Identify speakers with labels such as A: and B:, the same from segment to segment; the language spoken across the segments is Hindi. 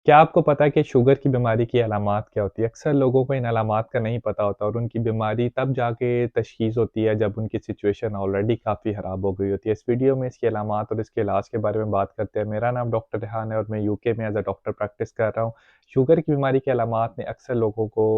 A: क्या आपको पता है कि शुगर की बीमारी की अलामात क्या होती है? अक्सर लोगों को इन अलामात का नहीं पता होता और उनकी बीमारी तब जाके तशख़ीस होती है जब उनकी सिचुएशन ऑलरेडी काफ़ी ख़राब हो गई होती है। इस वीडियो में इसकी अलामात और इसके इलाज के बारे में बात करते हैं। मेरा नाम डॉक्टर रेहान है और मैं यूके में एज़ अ डॉक्टर प्रैक्टिस कर रहा हूँ। शुगर की बीमारी की अलामात में अक्सर लोगों को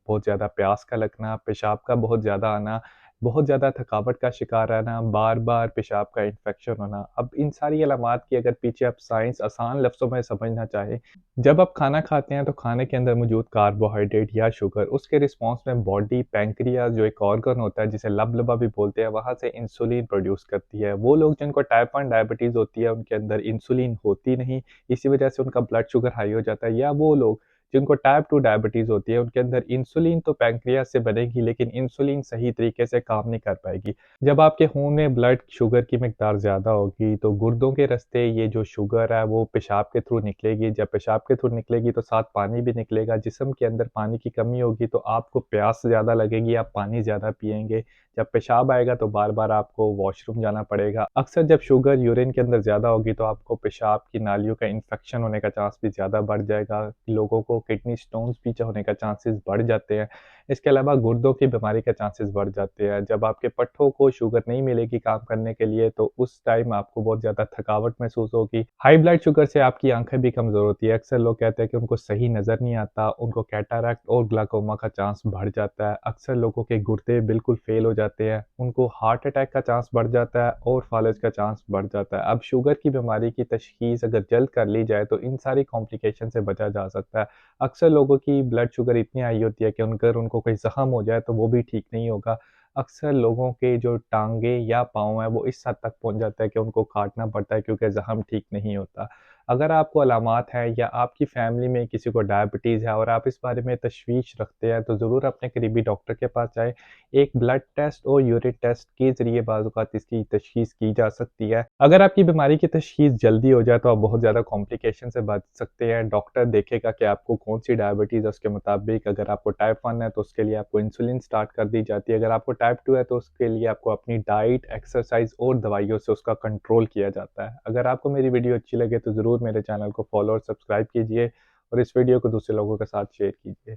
A: बहुत ज़्यादा प्यास का लगना, पेशाब का बहुत ज़्यादा आना, बहुत ज़्यादा थकावट का शिकार रहना, बार-बार पेशाब का इन्फेक्शन होना। अब इन सारी अलामात की अगर पीछे आप साइंस आसान लफ्ज़ों में समझना चाहें, जब आप खाना खाते हैं तो खाने के अंदर मौजूद कार्बोहाइड्रेट या शुगर उसके रिस्पॉन्स में बॉडी पैंक्रियाज जो एक ऑर्गन होता है जिसे लबलबा भी बोलते हैं वहाँ से इंसुलिन प्रोड्यूस करती है। वो लोग जिनको टाइप 1 डायबिटीज़ होती है उनके अंदर इंसुलिन होती नहीं, इसी वजह से उनका ब्लड शुगर हाई हो जाता है। या वो लोग जिनको टाइप 2 डायबिटीज़ होती है उनके अंदर इंसुलिन तो पैंक्रियाज से बनेगी लेकिन इंसुलिन सही तरीके से काम नहीं कर पाएगी। जब आपके खून में ब्लड शुगर की मिकदार ज़्यादा होगी तो गुर्दों के रास्ते ये जो शुगर है वो पेशाब के थ्रू निकलेगी। जब पेशाब के थ्रू निकलेगी तो साथ पानी भी निकलेगा। जिस्म के अंदर पानी की कमी होगी तो आपको प्यास ज़्यादा लगेगी, आप पानी ज़्यादा पिएँगे। जब पेशाब आएगा तो बार-बार आपको वॉशरूम जाना पड़ेगा। अक्सर जब शुगर यूरिन के अंदर ज़्यादा होगी तो आपको पेशाब की नालियों का इन्फेक्शन होने का चांस भी ज़्यादा बढ़ जाएगा। लोगों को किडनी स्टोन्स भी होने का चांसेस बढ़ जाते हैं। इसके अलावा गुर्दों की बीमारी के चांसेस बढ़ जाते हैं। जब आपके पट्ठों को शुगर नहीं मिलेगी काम करने के लिए तो उस टाइम आपको बहुत ज़्यादा थकावट महसूस होगी। हाई ब्लड शुगर से आपकी आँखें भी कमज़ोर होती है। अक्सर लोग कहते हैं कि उनको सही नज़र नहीं आता, उनको कैटरैक्ट और ग्लाकोमा का चांस बढ़ जाता है। अक्सर लोगों के गुर्दे बिल्कुल फ़ेल हो जाते हैं, उनको हार्ट अटैक का चांस बढ़ जाता है और फ़ालिज का चांस बढ़ जाता है। अब शुगर की बीमारी की तशख़ीस अगर जल्द कर ली जाए तो इन सारी कॉम्प्लिकेशन से बचा जा सकता है। अक्सर लोगों की ब्लड शुगर इतनी हाई होती है कि अगर उनको कोई ज़ख्म हो जाए तो वो भी ठीक नहीं होगा। अक्सर लोगों के जो टाँगे या पाँव हैं वो इस हद तक पहुँच जाता है कि उनको काटना पड़ता है क्योंकि ज़ख्म ठीक नहीं होता। अगर आपको अलामात हैं या आपकी फ़ैमिली में किसी को डायबिटीज़ है और आप इस बारे में तशवीश रखते हैं तो ज़रूर अपने करीबी डॉक्टर के पास जाएँ। एक ब्लड टेस्ट और यूरिन टेस्ट के ज़रिए बाज़ औक़ात इसकी तशख़ीस की जा सकती है। अगर आपकी बीमारी की तशख़ीस जल्दी हो जाए तो आप बहुत ज़्यादा कॉम्प्लिकेशन से बच सकते हैं। डॉक्टर देखेगा कि आपको कौन-सी डायबिटीज़ है उसके मुताबिक अगर आपको टाइप 1 है तो उसके लिए आपको इंसुलिन स्टार्ट कर दी जाती है। अगर आपको टाइप 2 है तो उसके लिए आपको अपनी डाइट, एक्सरसाइज़ और दवाइयों से उसका कंट्रोल किया जाता है। अगर आपको मेरी वीडियो अच्छी लगे तो ज़रूर मेरे चैनल को फ़ॉलो और सब्सक्राइब कीजिए और इस वीडियो को दूसरे लोगों के साथ शेयर कीजिए।